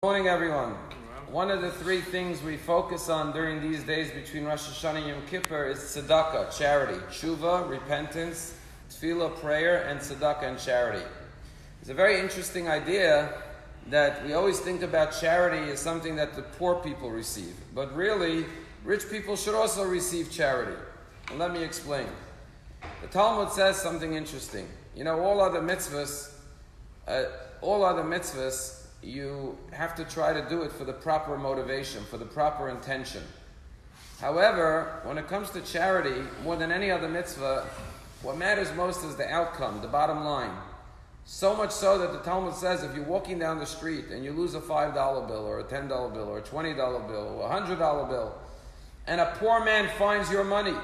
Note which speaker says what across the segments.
Speaker 1: Good morning, everyone. One of the three things we focus on during these days between Rosh Hashanah and Yom Kippur is tzedakah, charity, tshuva, repentance, tefillah, prayer, and tzedakah and charity. It's a very interesting idea that we always think about charity as something that the poor people receive. But really, rich people should also receive charity. And let me explain. The Talmud says something interesting. You know, all other mitzvahs, you have to try to do it for the proper motivation, for the proper intention. However, when it comes to charity, more than any other mitzvah, what matters most is the outcome, the bottom line. So much so that the Talmud says if you're walking down the street and you lose a $5 bill or a $10 bill or a $20 bill or a $100 bill, and a poor man finds your money,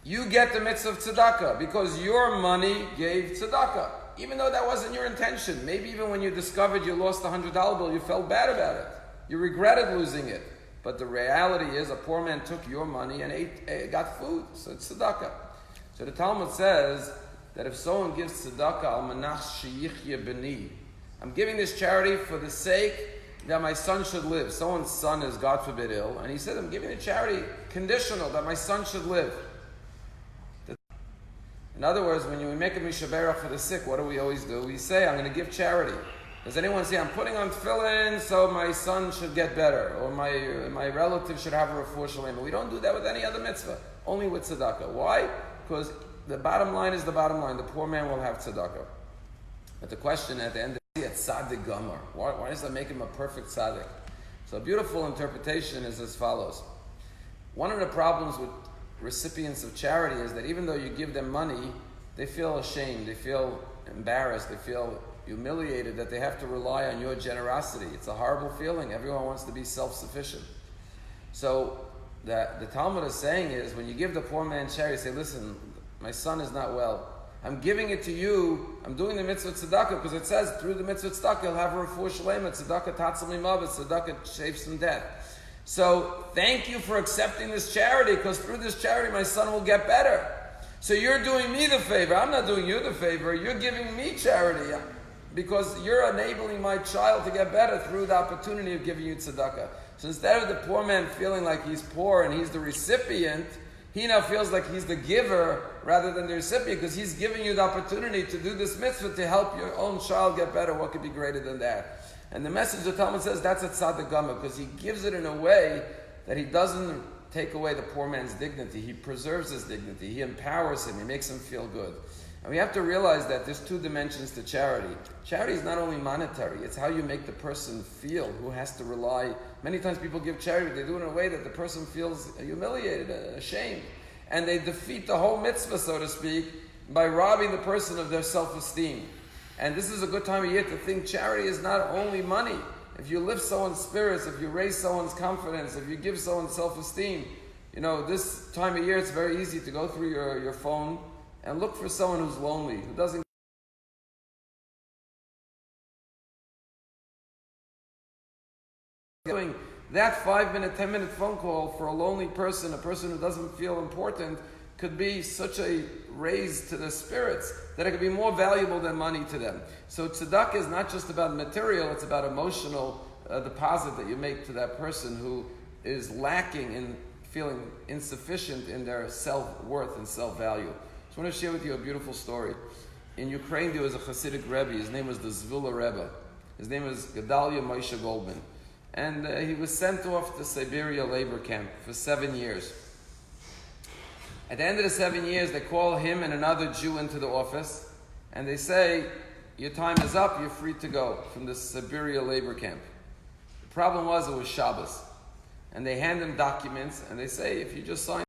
Speaker 1: you get the mitzvah of tzedakah because your money gave tzedakah. Even though that wasn't your intention. Maybe even when you discovered you lost a $100 bill, you felt bad about it. You regretted losing it. But the reality is a poor man took your money and got food. So it's tzedakah. So the Talmud says that if someone gives tzedakah, al manach sheyichye b'ni, I'm giving this charity for the sake that my son should live. Someone's son is, God forbid, ill. And he said, I'm giving the charity conditional that my son should live. In other words, when we make a mishaberach for the sick, what do we always do? We say, I'm going to give charity. Does anyone say, I'm putting on tefillin so my son should get better, or my relative should have a refuah shalema? We don't do that with any other mitzvah, only with tzedakah. Why? Because the bottom line is the bottom line. The poor man will have tzedakah. But the question at the end is, tzaddik gamar. Why does that make him a perfect tzaddik? So a beautiful interpretation is as follows. One of the problems with recipients of charity is that even though you give them money, they feel ashamed, they feel embarrassed, they feel humiliated that they have to rely on your generosity. It's a horrible feeling. Everyone wants to be self-sufficient. So the Talmud is saying is, when you give the poor man charity, say, listen, my son is not well. I'm giving it to you. I'm doing the mitzvah tzedakah because it says through the mitzvah tzedakah he'll have a refuah shalema. Tzedakah tatzal mimavet. Tzedakah saves from death. So thank you for accepting this charity, because through this charity my son will get better. So you're doing me the favor. I'm not doing you the favor. You're giving me charity because you're enabling my child to get better through the opportunity of giving you tzedakah. So instead of the poor man feeling like he's poor and he's the recipient, he now feels like he's the giver rather than the recipient, because he's giving you the opportunity to do this mitzvah to help your own child get better. What could be greater than that? And the message of Talmud says that's a tzaddik gamar, because he gives it in a way that he doesn't take away the poor man's dignity. He preserves his dignity. He empowers him. He makes him feel good. And we have to realize that there's two dimensions to charity. Charity is not only monetary. It's how you make the person feel who has to rely. Many times people give charity, but they do it in a way that the person feels humiliated, ashamed. And they defeat the whole mitzvah, so to speak, by robbing the person of their self-esteem. And this is a good time of year to think charity is not only money. If you lift someone's spirits, if you raise someone's confidence, if you give someone self-esteem, this time of year it's very easy to go through your phone and look for someone who's lonely, who doesn't doing that 5-minute, 10-minute phone call for a lonely person, a person who doesn't feel important, could be such a raise to the spirits that it could be more valuable than money to them. So tzedakah is not just about material, it's about emotional deposit that you make to that person who is lacking in feeling insufficient in their self-worth and self-value. I just want to share with you a beautiful story. In Ukraine there was a Hasidic Rebbe. His name was the Zvula Rebbe. His name was Gedalia Moshe Goldman. And he was sent off to Siberia labor camp for 7 years. At the end of the 7 years, they call him and another Jew into the office, and they say, your time is up, you're free to go from the Siberia labor camp. The problem was it was Shabbos. And they hand him documents, and they say, if you just sign